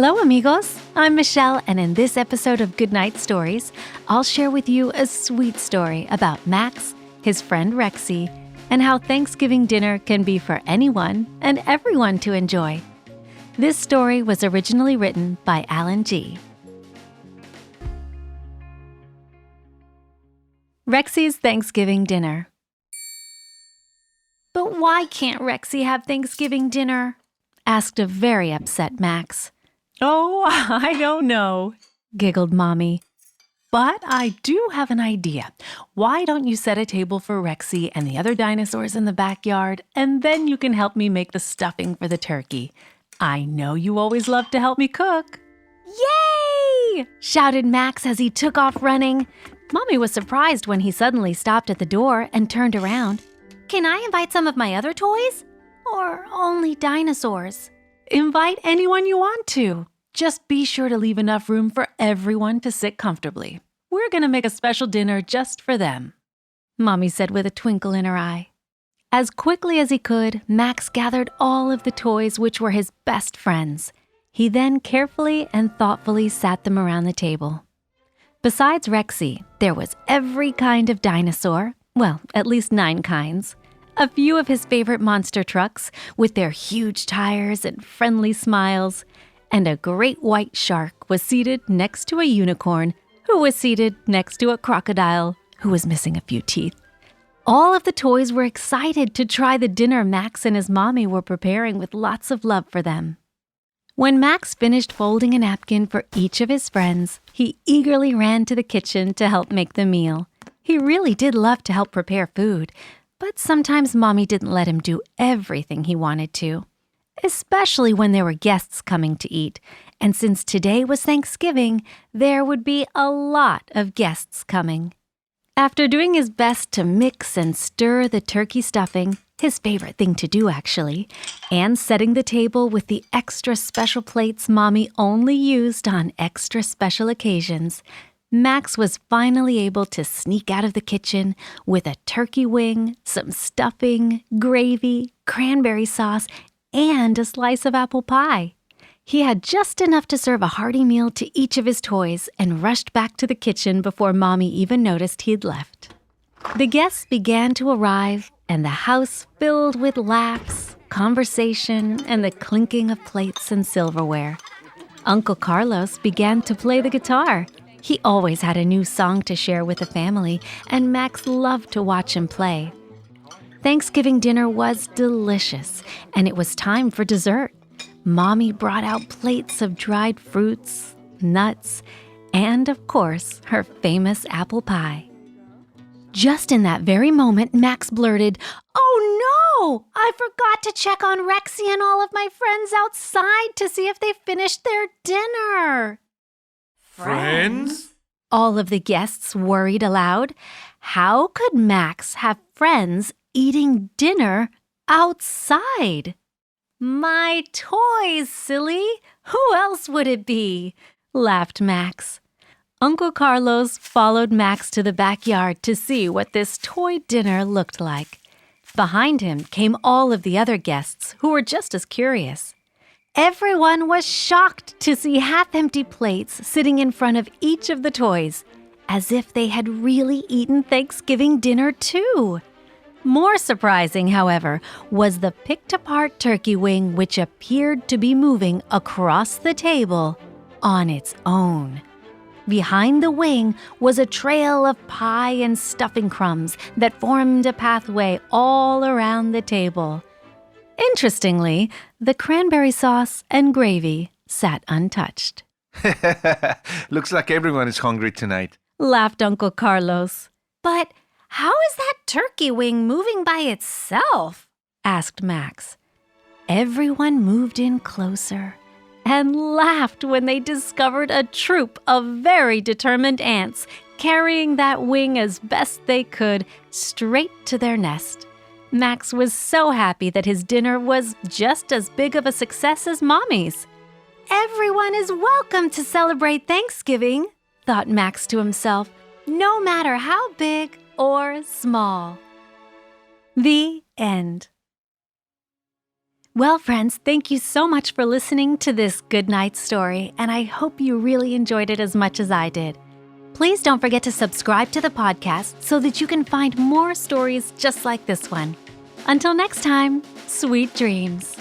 Hello, amigos. I'm Michele, and in this episode of Goodnight Stories, I'll share with you a sweet story about Max, his friend Rexy, and how Thanksgiving dinner can be for anyone and everyone to enjoy. This story was originally written by Alan G. Rexy's Thanksgiving Dinner. But why can't Rexy have Thanksgiving dinner? Asked a very upset Max. Oh, I don't know, Giggled Mommy. but I do have an idea. Why don't you set a table for Rexy and the other dinosaurs in the backyard, and then you can help me make the stuffing for the turkey. I know you always love to help me cook. Yay! Shouted Max as he took off running. Mommy was surprised when he suddenly stopped at the door and turned around. Can I invite some of my other toys? Or only dinosaurs? Invite anyone you want to. Just be sure to leave enough room for everyone to sit comfortably. We're going to make a special dinner just for them, Mommy said with a twinkle in her eye. As quickly as he could, Max gathered all of the toys which were his best friends. He then carefully and thoughtfully sat them around the table. Besides Rexy, there was every kind of dinosaur, well, at least 9 kinds. A few of his favorite monster trucks with their huge tires and friendly smiles, and a great white shark was seated next to a unicorn who was seated next to a crocodile who was missing a few teeth. All of the toys were excited to try the dinner Max and his mommy were preparing with lots of love for them. When Max finished folding a napkin for each of his friends, he eagerly ran to the kitchen to help make the meal. He really did love to help prepare food, but sometimes Mommy didn't let him do everything he wanted to, especially when there were guests coming to eat. And since today was Thanksgiving, there would be a lot of guests coming. After doing his best to mix and stir the turkey stuffing, his favorite thing to do actually, and setting the table with the extra special plates Mommy only used on extra special occasions, Max was finally able to sneak out of the kitchen with a turkey wing, some stuffing, gravy, cranberry sauce, and a slice of apple pie. He had just enough to serve a hearty meal to each of his toys and rushed back to the kitchen before Mommy even noticed he'd left. The guests began to arrive, and the house filled with laughs, conversation, and the clinking of plates and silverware. Uncle Carlos began to play the guitar. He always had a new song to share with the family, and Max loved to watch him play. Thanksgiving dinner was delicious, and it was time for dessert. Mommy brought out plates of dried fruits, nuts, and, of course, her famous apple pie. Just in that very moment, Max blurted, "Oh no! I forgot to check on Rexy and all of my friends outside to see if they finished their dinner." Friends? All of the guests worried aloud. How could Max have friends eating dinner outside? "My toys, silly! Who else would it be?" laughed Max. Uncle Carlos followed Max to the backyard to see what this toy dinner looked like. Behind him came all of the other guests who were just as curious. Everyone was shocked to see half-empty plates sitting in front of each of the toys, as if they had really eaten Thanksgiving dinner too. More surprising, however, was the picked-apart turkey wing which appeared to be moving across the table on its own. Behind the wing was a trail of pie and stuffing crumbs that formed a pathway all around the table. Interestingly, the cranberry sauce and gravy sat untouched. Looks like everyone is hungry tonight. Laughed Uncle Carlos. "But how is that turkey wing moving by itself?" asked Max. Everyone moved in closer and laughed when they discovered a troop of very determined ants carrying that wing as best they could straight to their nest. Max was so happy that his dinner was just as big of a success as Mommy's. "Everyone is welcome to celebrate Thanksgiving," thought Max to himself, "no matter how big or small." The end. Well, friends, thank you so much for listening to this Goodnight story, and I hope you really enjoyed it as much as I did. Please don't forget to subscribe to the podcast so that you can find more stories just like this one. Until next time, sweet dreams.